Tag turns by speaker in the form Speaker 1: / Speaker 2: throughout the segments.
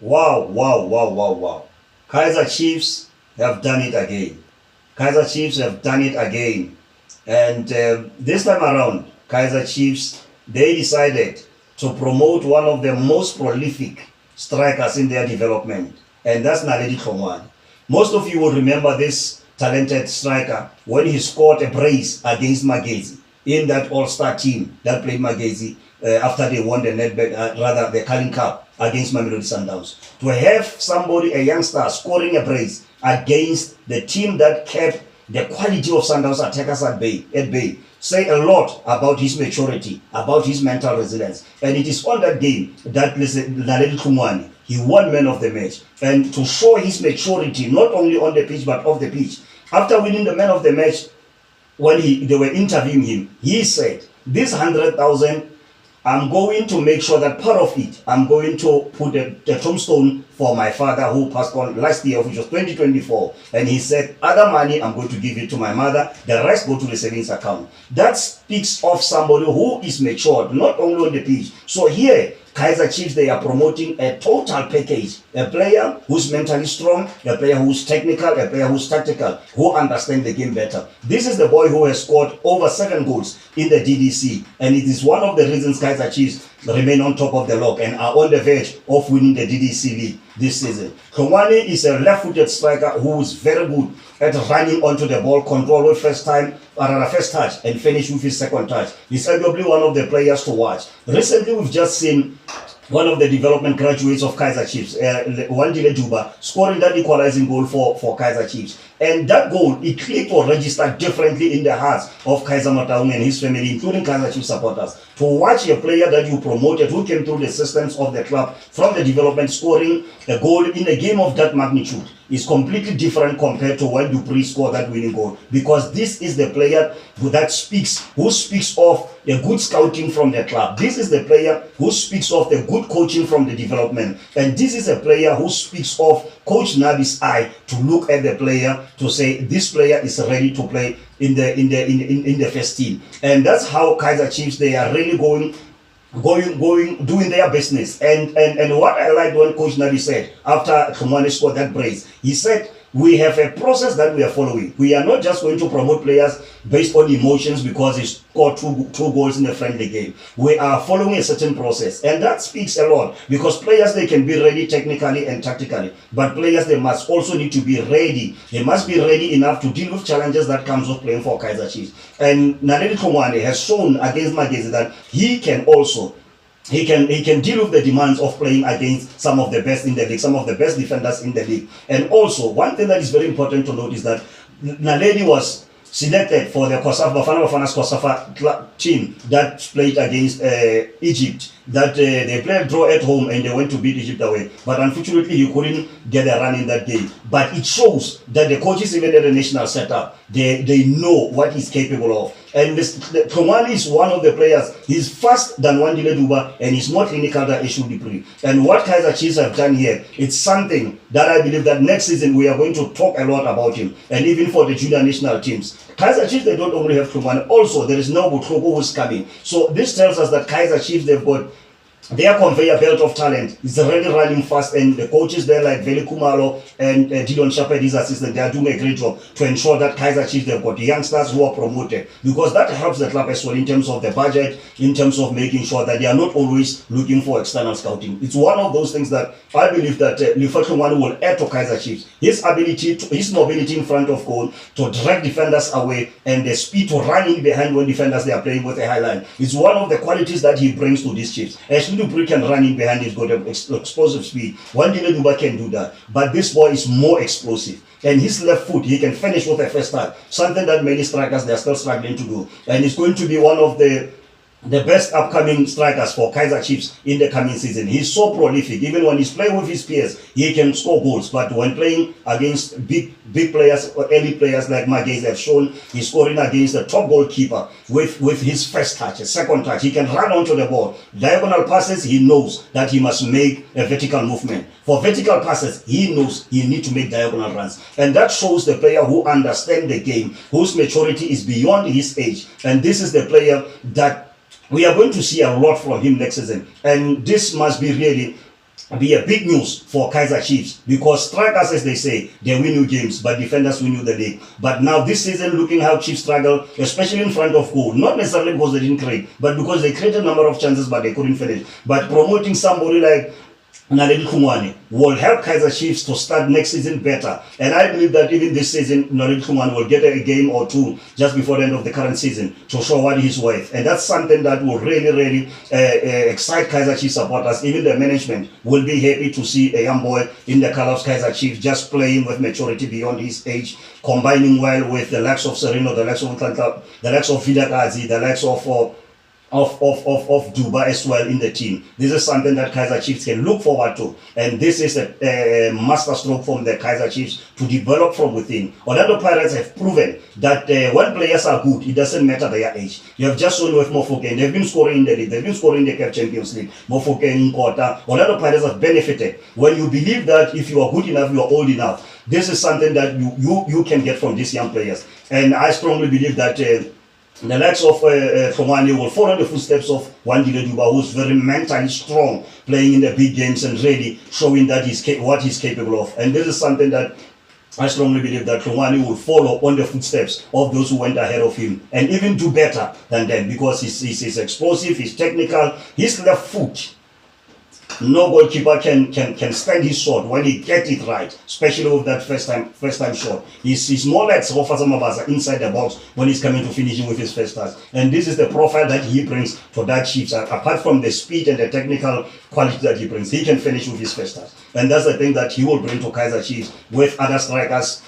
Speaker 1: Wow, wow, wow, wow, wow. Kaizer Chiefs have done it again. Kaizer Chiefs have done it again. And this time around, Kaizer Chiefs, they decided to promote one of the most prolific strikers in their development, and that's Naledi Tlongwane. Most of you will remember this talented striker when he scored a brace against Magezi in that all-star team that played Magezi after they won the Nedbank, rather the Carling Cup against Mamelodi Sundowns. To have somebody, a youngster, scoring a brace against the team that kept the quality of Sundowns attackers at bay, say a lot about his maturity, about his mental resilience. And it is on that game that Naledi Tlongwane, he won man of the match. And to show his maturity, not only on the pitch, but off the pitch. After winning the man of the match, when they were interviewing him, he said, this 100,000, I'm going to make sure that part of it, I'm going to put the tombstone for my father who passed on last year, which was 2024. And he said, other money, I'm going to give it to my mother. The rest go to the savings account. That speaks of somebody who is matured, not only on the pitch. So here, Kaizer Chiefs, they are promoting a total package. A player who's mentally strong, a player who's technical, a player who's tactical, who understands the game better. This is the boy who has scored over 7 goals in the DDC. And it is one of the reasons Kaizer Chiefs remain on top of the log and are on the verge of winning the DDC league this season. Tlongwane is a left-footed striker who is very good at running onto the ball, control with first touch, and finish with his second touch. He's arguably one of the players to watch. Recently, we've just seen one of the development graduates of Kaizer Chiefs, Wandile Duba, scoring that equalizing goal for Kaizer Chiefs. And that goal, it clicked or registered differently in the hearts of Kaizer Motaung and his family, including Kaizer Chiefs supporters. To watch a player that you promoted, who came through the systems of the club from the development, scoring a goal in a game of that magnitude is completely different compared to when Dupree scored that winning goal. Because this is the player who speaks of the good scouting from the club. This is the player who speaks of the good coaching from the development. And this is a player who speaks of Coach Nabi's eye to look at the player to say this player is ready to play in the first team. And that's how Kaizer Chiefs, they are really going doing their business. And what I liked when Coach Nabi said after Tlongwane scored that brace, he said, we have a process that we are following. We are not just going to promote players based on emotions because he scored two goals in a friendly game. We are following a certain process, and that speaks a lot, because players, they can be ready technically and tactically, but players, they must also need to be ready. They must be ready enough to deal with challenges that comes with playing for Kaizer Chiefs. And Naledi Tlongwane has shown against Magezi that he can also he can deal with the demands of playing against some of the best in the league, some of the best defenders in the league. And also, one thing that is very important to note is that Naledi was selected for the Bafana Bafana's Kosafa team that played against Egypt. That they played draw at home and they went to beat Egypt away. But unfortunately, he couldn't get a run in that game. But it shows that the coaches, even at the national setup, they know what he's capable of. And Tlongwane is one of the players. He's faster than Wandile Duba, and he's more clinical than Eshu Dupree. And what Kaizer Chiefs have done here, it's something that I believe that next season we are going to talk a lot about him. And even for the junior national teams, Kaizer Chiefs, they don't only have Tlongwane. Also, there is no Butloko who's coming. So this tells us that Kaizer Chiefs, they've got their conveyor belt of talent is already running fast, and the coaches there like Veli Kumalo and Dillon Shepherd, his assistant, they are doing a great job to ensure that Kaizer Chiefs, they've got the youngsters who are promoted, because that helps the club as well in terms of the budget, in terms of making sure that they are not always looking for external scouting. It's one of those things that I believe that Tlongwane will add to Kaizer Chiefs. His ability, his mobility in front of goal to drag defenders away, and the speed to run in behind when defenders they are playing with a high line, is one of the qualities that he brings to these Chiefs. Dupree can run in behind, he's got explosive speed. Wandile Duba can do that, but this boy is more explosive. And his left foot, he can finish with a first touch, something that many strikers, they are still struggling to do. And it's going to be one of the best upcoming strikers for Kaizer Chiefs in the coming season. He's so prolific. Even when he's playing with his peers, he can score goals. But when playing against big players or elite players like Magezi have shown, he's scoring against the top goalkeeper with his first touch, his second touch. He can run onto the ball. Diagonal passes, he knows that he must make a vertical movement. For vertical passes, he knows he needs to make diagonal runs. And that shows the player who understands the game, whose maturity is beyond his age. And this is the player that we are going to see a lot from him next season. And this must be really be a big news for Kaizer Chiefs, because strikers, as they say, they win you games, but defenders win you the league. But now this season, looking how Chiefs struggle, especially in front of goal, not necessarily because they didn't create, but because they created a number of chances, but they couldn't finish. But promoting somebody like Nasreddine will help Kaizer Chiefs to start next season better. And I believe that even this season, Nasreddine will get a game or two just before the end of the current season to show what he's worth. And that's something that will really excite Kaizer Chiefs supporters. Even the management will be happy to see a young boy in the colours of Kaizer Chiefs just playing with maturity beyond his age, combining well with the likes of Sereno, the likes of Tlantla, the likes of Vidakazi, the likes of Duba as well in the team. This is something that Kaizer Chiefs can look forward to, and this is a master stroke from the Kaizer Chiefs to develop from within. Orlando Pirates have proven that when players are good, it doesn't matter their age. You have just shown with Mofokeng, they've been scoring in the league, they've been scoring in the CAF Champions League. Mofokeng, Kota, Orlando Pirates have benefited. When you believe that if you are good enough, you are old enough, this is something that you can get from these young players. And I strongly believe that the likes of Tlongwane will follow the footsteps of Wandile Duba, who's very mentally strong, playing in the big games and really showing that what he's capable of. And this is something that I strongly believe that Tlongwane will follow on the footsteps of those who went ahead of him and even do better than them, because he's explosive, he's technical, his left foot. No goalkeeper can stand his shot when he gets it right, especially with that first time shot. He's more like Sofasa Mabaza inside the box when he's coming to finishing with his first touch. And this is the profile that he brings to that Chiefs. Apart from the speed and the technical quality that he brings, he can finish with his first touch. And that's the thing that he will bring to Kaizer Chiefs with other strikers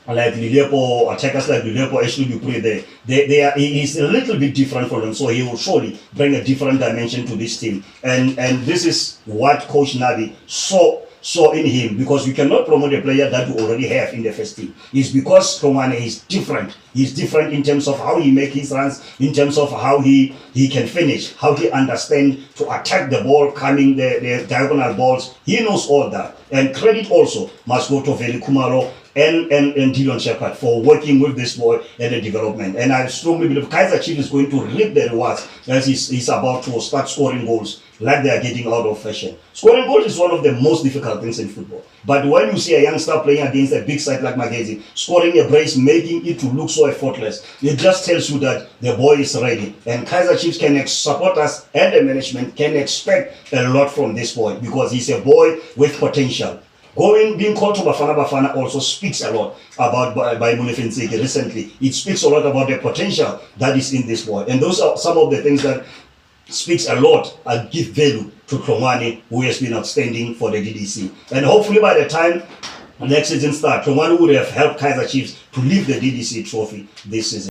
Speaker 1: like Lilepo, attackers like Lilepo, Ashley Dupree. He's a little bit different from them, so he will surely bring a different dimension to this team. And this is what Coach Nabi saw in him, because you cannot promote a player that you already have in the first team. It's because Tlongwane is different. He's different in terms of how he makes his runs, in terms of how he can finish, how he understands to attack the ball, coming the diagonal balls. He knows all that. And credit also must go to Veli Kumaro and Dylan Shepard for working with this boy and the development. And I strongly believe Kaizer Chiefs is going to reap the rewards as he's about to start scoring goals like they are getting out of fashion. Scoring goals is one of the most difficult things in football. But when you see a youngster playing against a big side like Magezi, scoring a brace, making it to look so effortless, it just tells you that the boy is ready. And Kaizer Chiefs can support us, and the management can expect a lot from this boy, because he's a boy with potential. Being called to Bafana also speaks a lot about by Munefenseke recently. It speaks a lot about the potential that is in this boy. And those are some of the things that speaks a lot and give value to Tlongwane, who has been outstanding for the DDC. And hopefully by the time next season starts, Tlongwane would have helped Kaizer Chiefs to lift the DDC trophy this season.